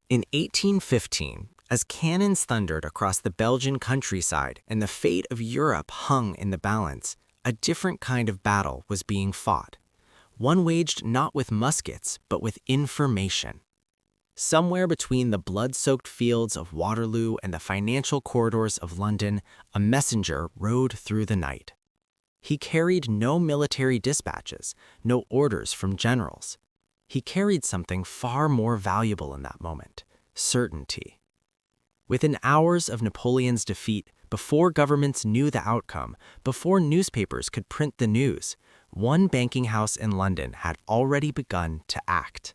In 1815, as cannons thundered across the Belgian countryside and the fate of Europe hung in the balance, a different kind of battle was being fought. One waged not with muskets, but with information. Somewhere between the blood-soaked fields of Waterloo and the financial corridors of London, a messenger rode through the night. He carried no military dispatches, no orders from generals. He carried something far more valuable in that moment: certainty. Within hours of Napoleon's defeat, before governments knew the outcome, before newspapers could print the news, one banking house in London had already begun to act.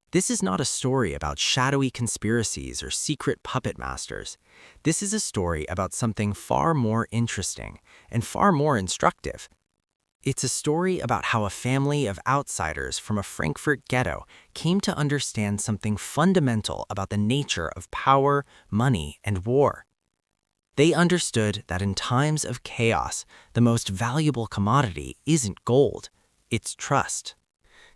This is not a story about shadowy conspiracies or secret puppet masters. This is a story about something far more interesting and far more instructive. It's a story about how a family of outsiders from a Frankfurt ghetto came to understand something fundamental about the nature of power, money, and war. They understood that in times of chaos, the most valuable commodity isn't gold, it's trust.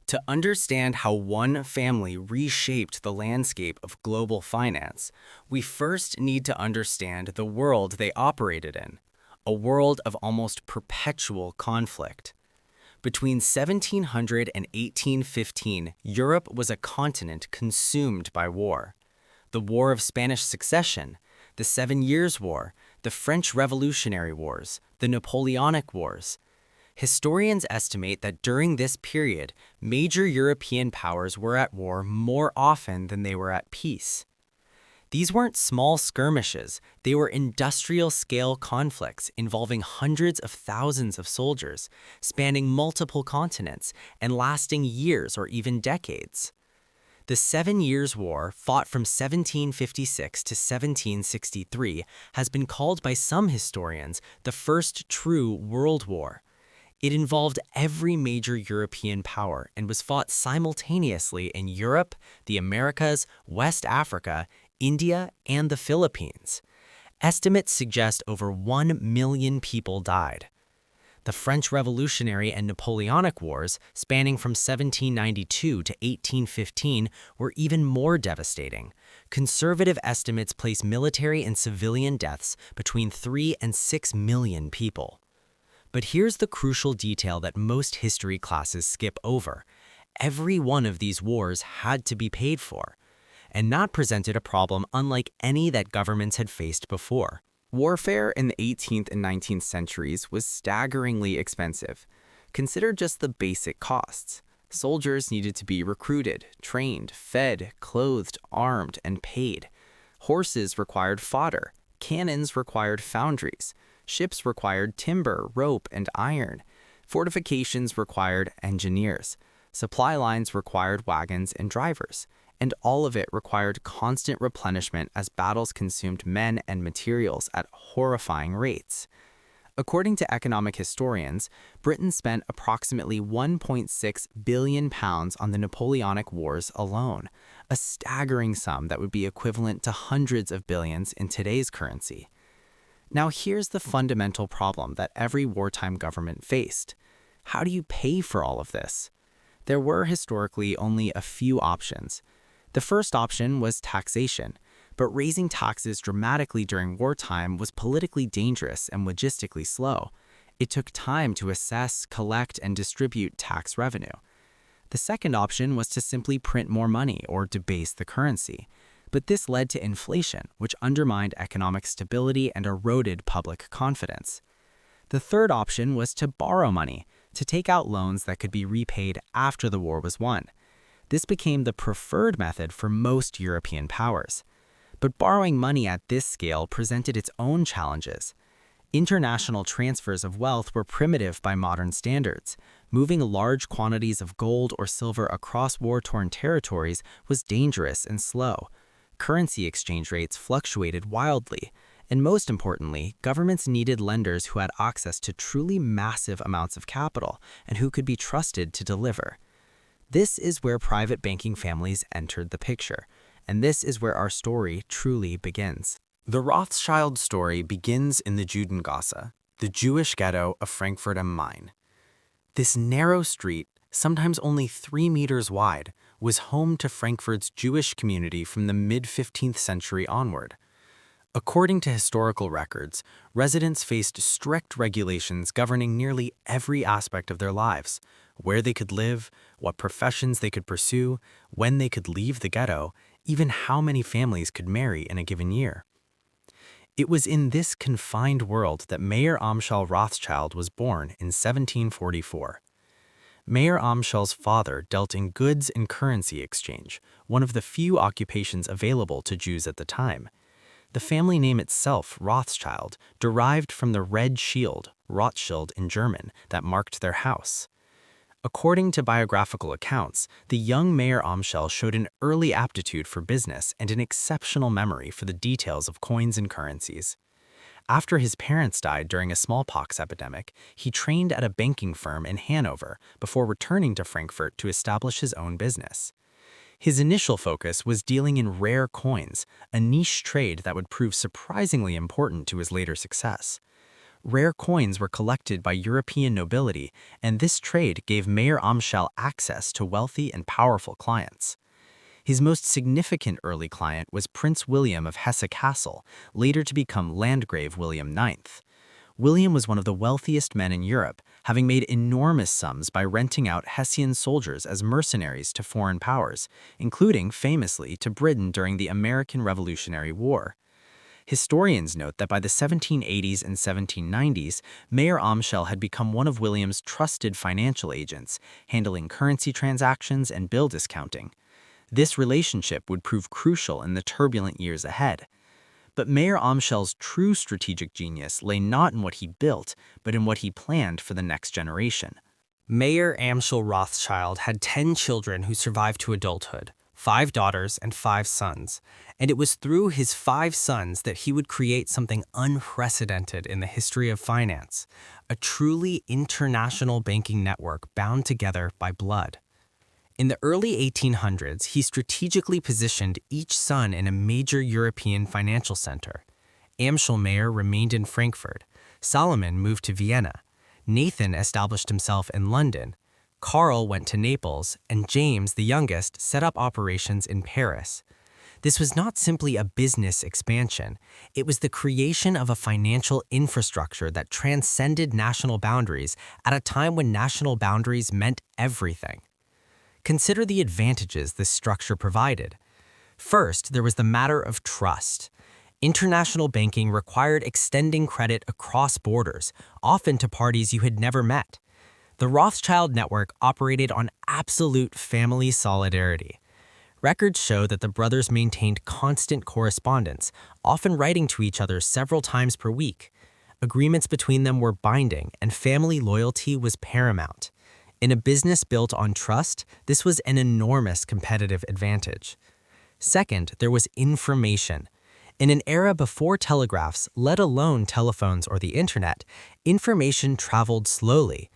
To understand how one family reshaped the landscape of global finance, we first need to understand the world they operated in, a world of almost perpetual conflict. Between 1700 and 1815, Europe was a continent consumed by war. The War of Spanish Succession, the 7 Years' War, the French Revolutionary Wars, the Napoleonic Wars. Historians estimate that during this period, major European powers were at war more often than they were at peace. These weren't small skirmishes, they were industrial-scale conflicts involving hundreds of thousands of soldiers, spanning multiple continents, and lasting years or even decades. The 7 Years' War, fought from 1756 to 1763, has been called by some historians the first true world war. It involved every major European power and was fought simultaneously in Europe, the Americas, West Africa, India, and the Philippines. Estimates suggest over 1 million people died. The French Revolutionary and Napoleonic Wars, spanning from 1792 to 1815, were even more devastating. Conservative estimates place military and civilian deaths between 3 and 6 million people. But here's the crucial detail that most history classes skip over. Every one of these wars had to be paid for, and that presented a problem unlike any that governments had faced before. Warfare in the 18th and 19th centuries was staggeringly expensive. Consider just the basic costs. Soldiers needed to be recruited, trained, fed, clothed, armed, and paid. Horses required fodder. Cannons required foundries. Ships required timber, rope, and iron. Fortifications required engineers. Supply lines required wagons and drivers. And all of it required constant replenishment as battles consumed men and materials at horrifying rates. According to economic historians, Britain spent approximately £1.6 billion on the Napoleonic Wars alone, a staggering sum that would be equivalent to hundreds of billions in today's currency. Now here's the fundamental problem that every wartime government faced. How do you pay for all of this? There were historically only a few options. The first option was taxation, but raising taxes dramatically during wartime was politically dangerous and logistically slow. It took time to assess, collect, and distribute tax revenue. The second option was to simply print more money or debase the currency, but this led to inflation, which undermined economic stability and eroded public confidence. The third option was to borrow money, to take out loans that could be repaid after the war was won. This became the preferred method for most European powers. But borrowing money at this scale presented its own challenges. International transfers of wealth were primitive by modern standards. Moving large quantities of gold or silver across war-torn territories was dangerous and slow. Currency exchange rates fluctuated wildly. And most importantly, governments needed lenders who had access to truly massive amounts of capital and who could be trusted to deliver. This is where private banking families entered the picture, and this is where our story truly begins. The Rothschild story begins in the Judengasse, the Jewish ghetto of Frankfurt am Main. This narrow street, sometimes only 3 meters wide, was home to Frankfurt's Jewish community from the mid-15th century onward. According to historical records, residents faced strict regulations governing nearly every aspect of their lives: where they could live, what professions they could pursue, when they could leave the ghetto, even how many families could marry in a given year. It was in this confined world that Mayer Amschel Rothschild was born in 1744. Mayer Amschel's father dealt in goods and currency exchange, one of the few occupations available to Jews at the time. The family name itself, Rothschild, derived from the red shield, Rothschild in German, that marked their house. According to biographical accounts, the young Mayer Amschel showed an early aptitude for business and an exceptional memory for the details of coins and currencies. After his parents died during a smallpox epidemic, he trained at a banking firm in Hanover before returning to Frankfurt to establish his own business. His initial focus was dealing in rare coins, a niche trade that would prove surprisingly important to his later success. Rare coins were collected by European nobility, and this trade gave Mayer Amschel access to wealthy and powerful clients. His most significant early client was Prince William of Hesse-Kassel, later to become Landgrave William IX. William was one of the wealthiest men in Europe, having made enormous sums by renting out Hessian soldiers as mercenaries to foreign powers, including, famously, to Britain during the American Revolutionary War. Historians note that by the 1780s and 1790s, Mayer Amschel had become one of William's trusted financial agents, handling currency transactions and bill discounting. This relationship would prove crucial in the turbulent years ahead. But Mayer Amschel's true strategic genius lay not in what he built, but in what he planned for the next generation. Mayer Amschel Rothschild had 10 children who survived to adulthood, 5 daughters and 5 sons, and it was through his 5 sons that he would create something unprecedented in the history of finance, a truly international banking network bound together by blood. In the early 1800s, he strategically positioned each son in a major European financial center. Amschel Mayer remained in Frankfurt, Solomon moved to Vienna, Nathan established himself in London, Karl went to Naples, and James, the youngest, set up operations in Paris. This was not simply a business expansion, it was the creation of a financial infrastructure that transcended national boundaries at a time when national boundaries meant everything. Consider the advantages this structure provided. First, there was the matter of trust. International banking required extending credit across borders, often to parties you had never met. The Rothschild network operated on absolute family solidarity. Records show that the brothers maintained constant correspondence, often writing to each other several times per week. Agreements between them were binding, and family loyalty was paramount. In a business built on trust, this was an enormous competitive advantage. Second, there was information. In an era before telegraphs, let alone telephones or the internet, information traveled slowly.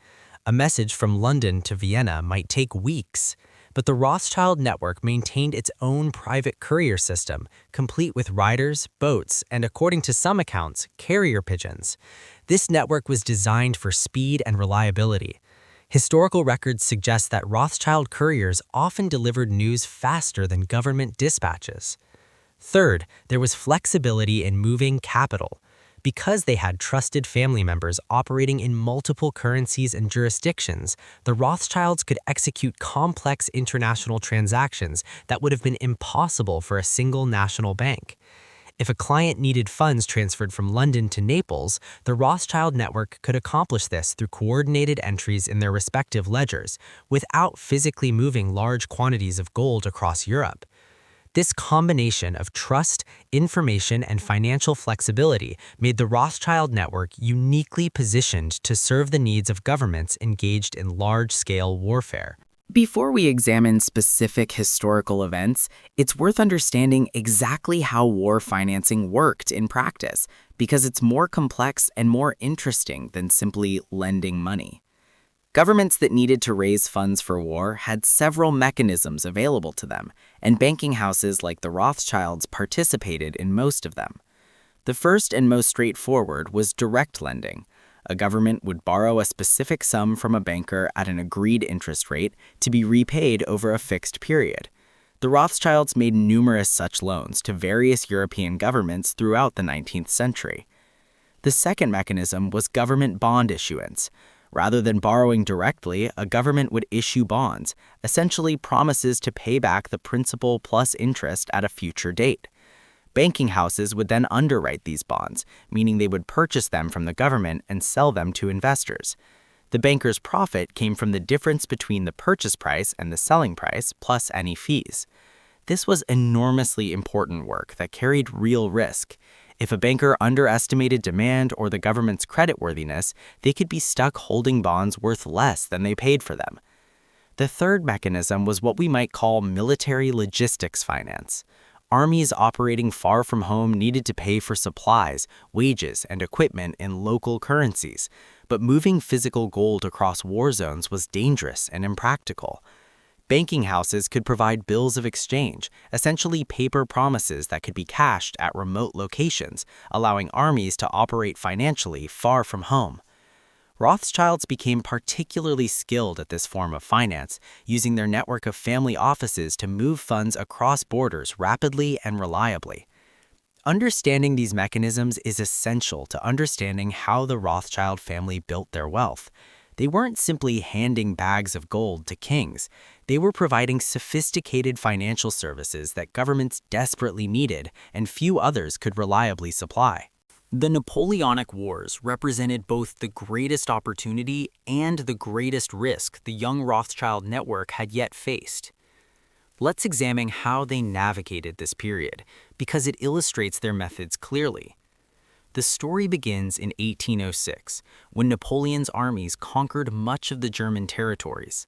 A message from London to Vienna might take weeks, but the Rothschild network maintained its own private courier system, complete with riders, boats, and according to some accounts, carrier pigeons. This network was designed for speed and reliability. Historical records suggest that Rothschild couriers often delivered news faster than government dispatches. Third, there was flexibility in moving capital. Because they had trusted family members operating in multiple currencies and jurisdictions, the Rothschilds could execute complex international transactions that would have been impossible for a single national bank. If a client needed funds transferred from London to Naples, the Rothschild network could accomplish this through coordinated entries in their respective ledgers, without physically moving large quantities of gold across Europe. This combination of trust, information, and financial flexibility made the Rothschild network uniquely positioned to serve the needs of governments engaged in large-scale warfare. Before we examine specific historical events, it's worth understanding exactly how war financing worked in practice, because it's more complex and more interesting than simply lending money. Governments that needed to raise funds for war had several mechanisms available to them, and banking houses like the Rothschilds participated in most of them. The first and most straightforward was direct lending. A government would borrow a specific sum from a banker at an agreed interest rate to be repaid over a fixed period. The Rothschilds made numerous such loans to various European governments throughout the 19th century. The second mechanism was government bond issuance. Rather than borrowing directly, a government would issue bonds, essentially promises to pay back the principal plus interest at a future date. Banking houses would then underwrite these bonds, meaning they would purchase them from the government and sell them to investors. The banker's profit came from the difference between the purchase price and the selling price, plus any fees. This was enormously important work that carried real risk. If a banker underestimated demand or the government's creditworthiness, they could be stuck holding bonds worth less than they paid for them. The third mechanism was what we might call military logistics finance. Armies operating far from home needed to pay for supplies, wages, and equipment in local currencies, but moving physical gold across war zones was dangerous and impractical. Banking houses could provide bills of exchange, essentially paper promises that could be cashed at remote locations, allowing armies to operate financially far from home. Rothschilds became particularly skilled at this form of finance, using their network of family offices to move funds across borders rapidly and reliably. Understanding these mechanisms is essential to understanding how the Rothschild family built their wealth. They weren't simply handing bags of gold to kings. They were providing sophisticated financial services that governments desperately needed and few others could reliably supply. The Napoleonic Wars represented both the greatest opportunity and the greatest risk the young Rothschild network had yet faced. Let's examine how they navigated this period, because it illustrates their methods clearly. The story begins in 1806, when Napoleon's armies conquered much of the German territories.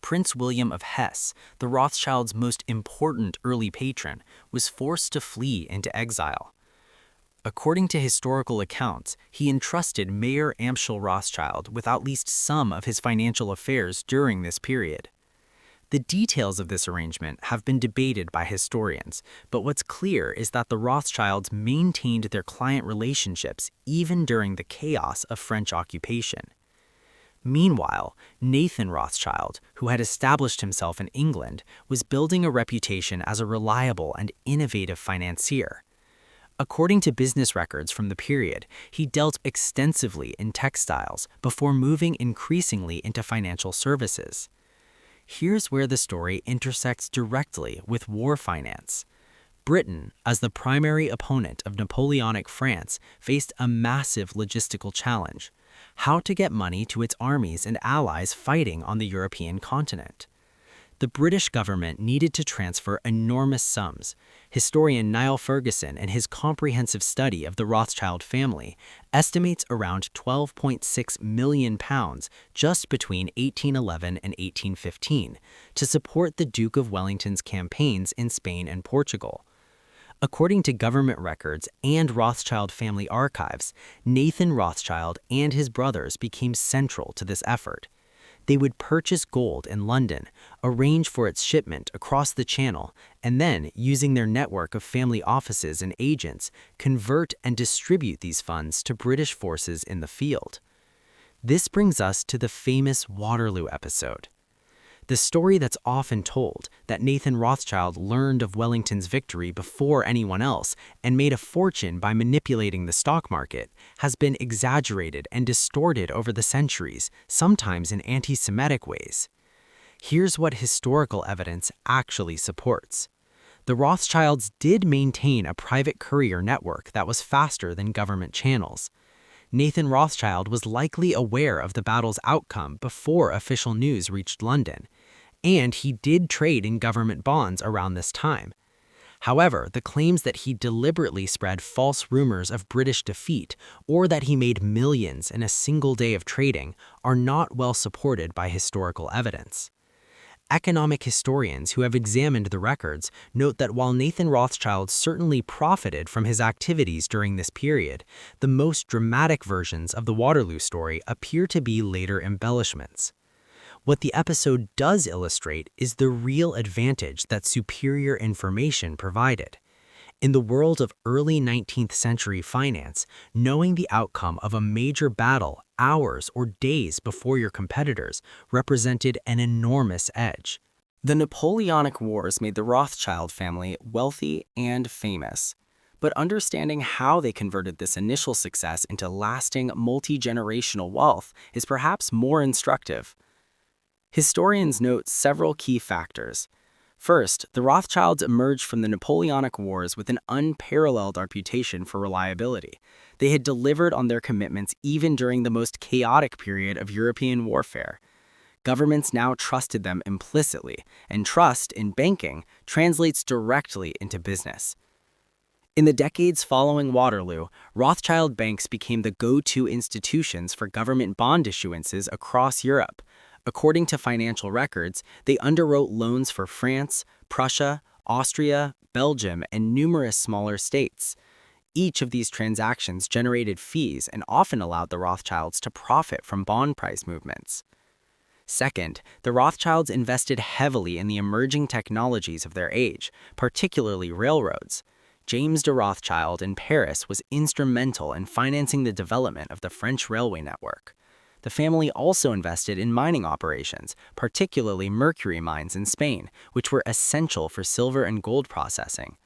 Prince William of Hesse, the Rothschilds' most important early patron, was forced to flee into exile. According to historical accounts, he entrusted Mayor Amschel Rothschild with at least some of his financial affairs during this period. The details of this arrangement have been debated by historians, but what's clear is that the Rothschilds maintained their client relationships even during the chaos of French occupation. Meanwhile, Nathan Rothschild, who had established himself in England, was building a reputation as a reliable and innovative financier. According to business records from the period, he dealt extensively in textiles before moving increasingly into financial services. Here's where the story intersects directly with war finance. Britain, as the primary opponent of Napoleonic France, faced a massive logistical challenge: how to get money to its armies and allies fighting on the European continent. The British government needed to transfer enormous sums. Historian Niall Ferguson, in his comprehensive study of the Rothschild family, estimates around £12.6 million just between 1811 and 1815 to support the Duke of Wellington's campaigns in Spain and Portugal. According to government records and Rothschild family archives, Nathan Rothschild and his brothers became central to this effort. They would purchase gold in London, arrange for its shipment across the Channel, and then, using their network of family offices and agents, convert and distribute these funds to British forces in the field. This brings us to the famous Waterloo episode. The story that's often told, that Nathan Rothschild learned of Wellington's victory before anyone else and made a fortune by manipulating the stock market, has been exaggerated and distorted over the centuries, sometimes in anti-Semitic ways. Here's what historical evidence actually supports. The Rothschilds did maintain a private courier network that was faster than government channels. Nathan Rothschild was likely aware of the battle's outcome before official news reached London, and he did trade in government bonds around this time. However, the claims that he deliberately spread false rumors of British defeat or that he made millions in a single day of trading are not well supported by historical evidence. Economic historians who have examined the records note that while Nathan Rothschild certainly profited from his activities during this period, the most dramatic versions of the Waterloo story appear to be later embellishments. What the episode does illustrate is the real advantage that superior information provided. In the world of early 19th century finance, knowing the outcome of a major battle hours or days before your competitors represented an enormous edge. The Napoleonic Wars made the Rothschild family wealthy and famous. But understanding how they converted this initial success into lasting multi-generational wealth is perhaps more instructive. Historians note several key factors. First, the Rothschilds emerged from the Napoleonic Wars with an unparalleled reputation for reliability. They had delivered on their commitments even during the most chaotic period of European warfare. Governments now trusted them implicitly, and trust in banking translates directly into business. In the decades following Waterloo, Rothschild banks became the go-to institutions for government bond issuances across Europe. According to financial records, they underwrote loans for France, Prussia, Austria, Belgium, and numerous smaller states. Each of these transactions generated fees and often allowed the Rothschilds to profit from bond price movements. Second, the Rothschilds invested heavily in the emerging technologies of their age, particularly railroads. James de Rothschild in Paris was instrumental in financing the development of the French railway network. The family also invested in mining operations, particularly mercury mines in Spain, which were essential for silver and gold processing.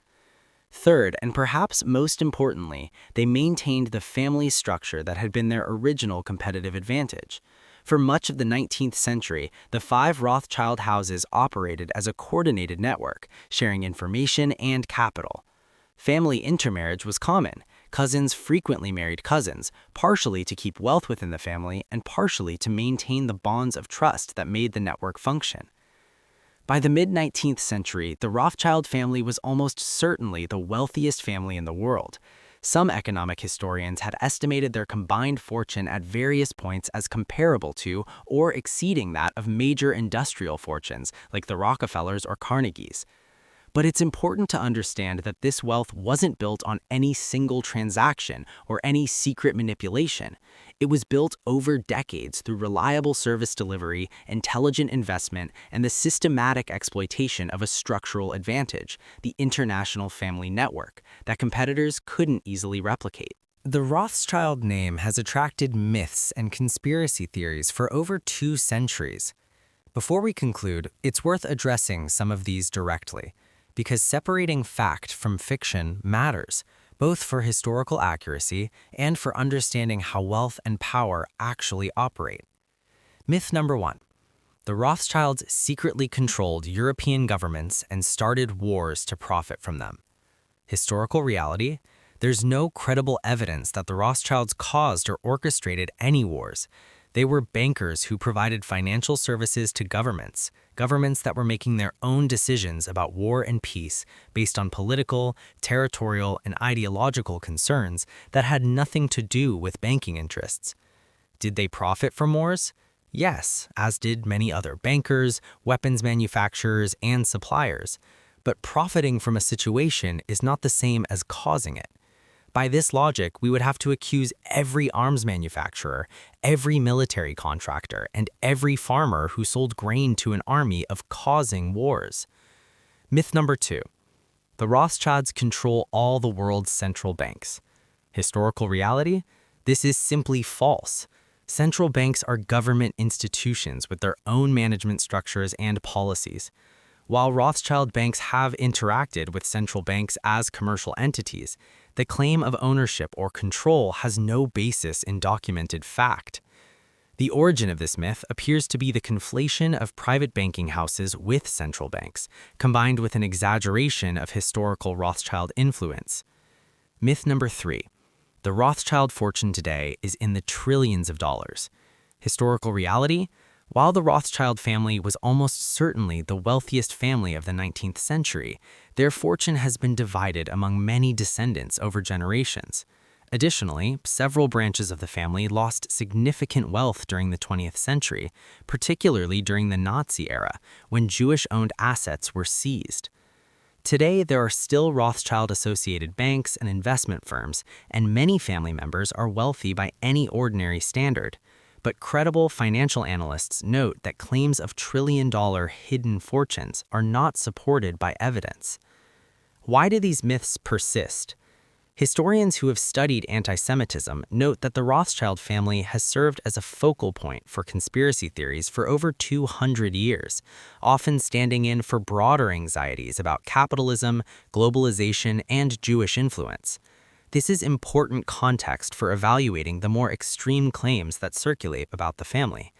Third, and perhaps most importantly, they maintained the family structure that had been their original competitive advantage. For much of the 19th century, the five Rothschild houses operated as a coordinated network, sharing information and capital. Family intermarriage was common. Cousins frequently married cousins, partially to keep wealth within the family and partially to maintain the bonds of trust that made the network function. By the mid-19th century, the Rothschild family was almost certainly the wealthiest family in the world. Some economic historians had estimated their combined fortune at various points as comparable to or exceeding that of major industrial fortunes like the Rockefellers or Carnegies. But it's important to understand that this wealth wasn't built on any single transaction or any secret manipulation. It was built over decades through reliable service delivery, intelligent investment, and the systematic exploitation of a structural advantage, the international family network, that competitors couldn't easily replicate. The Rothschild name has attracted myths and conspiracy theories for over 2 centuries. Before we conclude, it's worth addressing some of these directly, because separating fact from fiction matters, both for historical accuracy and for understanding how wealth and power actually operate. Myth number 1. The Rothschilds secretly controlled European governments and started wars to profit from them. Historical reality: there's no credible evidence that the Rothschilds caused or orchestrated any wars. They were bankers who provided financial services to governments that were making their own decisions about war and peace based on political, territorial, and ideological concerns that had nothing to do with banking interests. Did they profit from wars? Yes, as did many other bankers, weapons manufacturers, and suppliers. But profiting from a situation is not the same as causing it. By this logic, we would have to accuse every arms manufacturer, every military contractor, and every farmer who sold grain to an army of causing wars. Myth number 2. The Rothschilds control all the world's central banks. Historical reality: this is simply false. Central banks are government institutions with their own management structures and policies. While Rothschild banks have interacted with central banks as commercial entities, the claim of ownership or control has no basis in documented fact. The origin of this myth appears to be the conflation of private banking houses with central banks, combined with an exaggeration of historical Rothschild influence. Myth number 3. The Rothschild fortune today is in the trillions of dollars. Historical reality: while the Rothschild family was almost certainly the wealthiest family of the 19th century, their fortune has been divided among many descendants over generations. Additionally, several branches of the family lost significant wealth during the 20th century, particularly during the Nazi era, when Jewish-owned assets were seized. Today, there are still Rothschild-associated banks and investment firms, and many family members are wealthy by any ordinary standard. But credible financial analysts note that claims of trillion-dollar hidden fortunes are not supported by evidence. Why do these myths persist? Historians who have studied anti-Semitism note that the Rothschild family has served as a focal point for conspiracy theories for over 200 years, often standing in for broader anxieties about capitalism, globalization, and Jewish influence. This is important context for evaluating the more extreme claims that circulate about the family.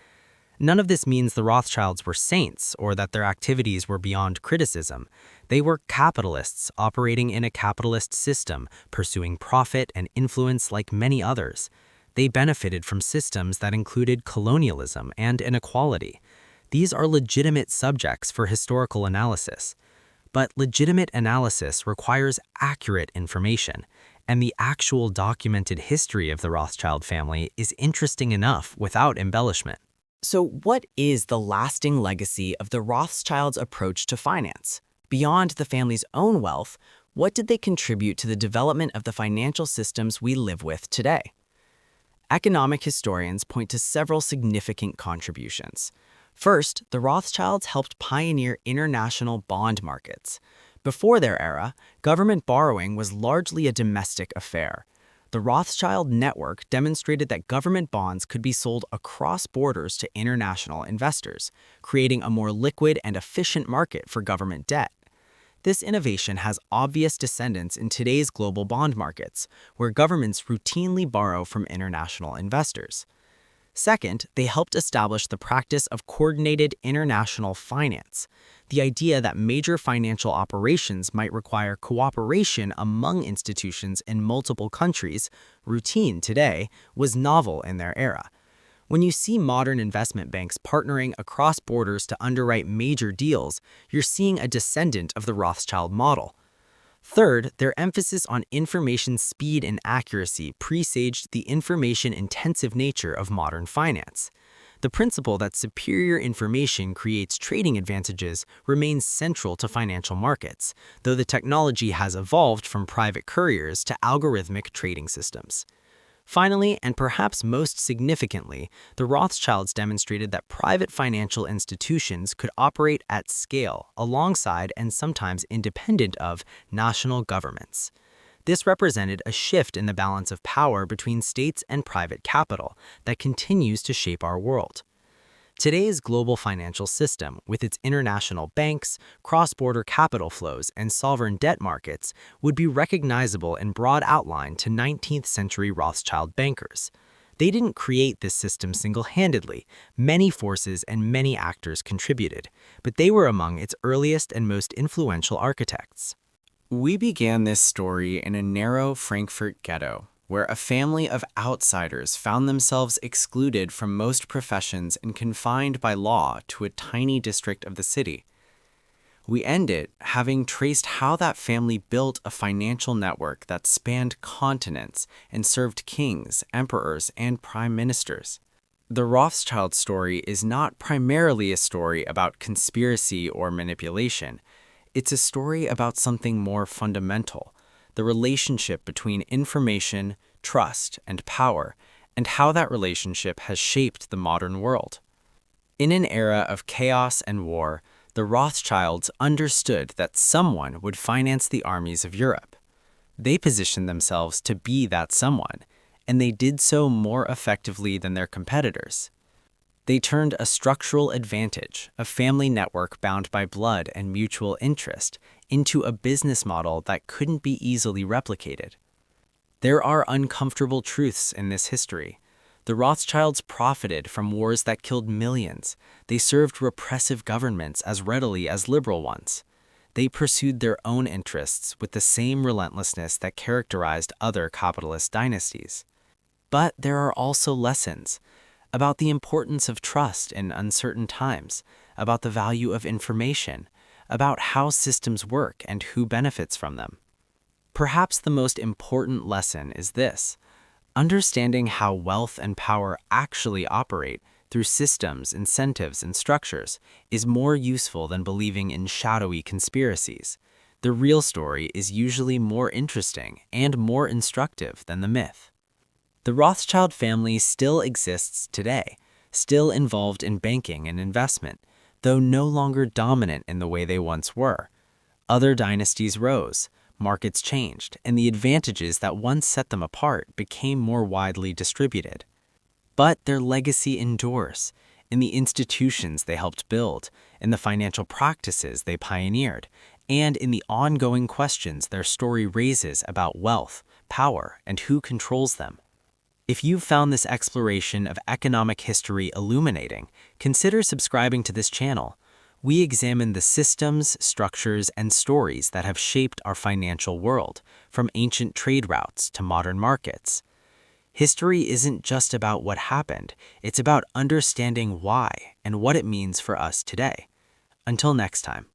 None of this means the Rothschilds were saints or that their activities were beyond criticism. They were capitalists operating in a capitalist system, pursuing profit and influence like many others. They benefited from systems that included colonialism and inequality. These are legitimate subjects for historical analysis. But legitimate analysis requires accurate information, and the actual documented history of the Rothschild family is interesting enough without embellishment. So what is the lasting legacy of the Rothschilds' approach to finance? Beyond the family's own wealth, what did they contribute to the development of the financial systems we live with today? Economic historians point to several significant contributions. First, the Rothschilds helped pioneer international bond markets. Before their era, government borrowing was largely a domestic affair. The Rothschild network demonstrated that government bonds could be sold across borders to international investors, creating a more liquid and efficient market for government debt. This innovation has obvious descendants in today's global bond markets, where governments routinely borrow from international investors. Second, they helped establish the practice of coordinated international finance. The idea that major financial operations might require cooperation among institutions in multiple countries, routine today, was novel in their era. When you see modern investment banks partnering across borders to underwrite major deals, you're seeing a descendant of the Rothschild model. Third, their emphasis on information speed and accuracy presaged the information-intensive nature of modern finance. The principle that superior information creates trading advantages remains central to financial markets, though the technology has evolved from private couriers to algorithmic trading systems. Finally, and perhaps most significantly, the Rothschilds demonstrated that private financial institutions could operate at scale alongside and sometimes independent of national governments. This represented a shift in the balance of power between states and private capital that continues to shape our world. Today's global financial system, with its international banks, cross-border capital flows, and sovereign debt markets, would be recognizable in broad outline to 19th century Rothschild bankers. They didn't create this system single-handedly. Many forces and many actors contributed, but they were among its earliest and most influential architects. We began this story in a narrow Frankfurt ghetto, where a family of outsiders found themselves excluded from most professions and confined by law to a tiny district of the city. We end it having traced how that family built a financial network that spanned continents and served kings, emperors, and prime ministers. The Rothschild story is not primarily a story about conspiracy or manipulation. It's a story about something more fundamental: the relationship between information, trust, and power, and how that relationship has shaped the modern world. In an era of chaos and war, the Rothschilds understood that someone would finance the armies of Europe. They positioned themselves to be that someone, and they did so more effectively than their competitors. They turned a structural advantage, a family network bound by blood and mutual interest, into a business model that couldn't be easily replicated. There are uncomfortable truths in this history. The Rothschilds profited from wars that killed millions. They served repressive governments as readily as liberal ones. They pursued their own interests with the same relentlessness that characterized other capitalist dynasties. But there are also lessons about the importance of trust in uncertain times, about the value of information, about how systems work and who benefits from them. Perhaps the most important lesson is this: understanding how wealth and power actually operate through systems, incentives, and structures is more useful than believing in shadowy conspiracies. The real story is usually more interesting and more instructive than the myth. The Rothschild family still exists today, still involved in banking and investment, though no longer dominant in the way they once were. Other dynasties rose, markets changed, and the advantages that once set them apart became more widely distributed. But their legacy endures in the institutions they helped build, in the financial practices they pioneered, and in the ongoing questions their story raises about wealth, power, and who controls them. If you've found this exploration of economic history illuminating, consider subscribing to this channel. We examine the systems, structures, and stories that have shaped our financial world, from ancient trade routes to modern markets. History isn't just about what happened, it's about understanding why and what it means for us today. Until next time.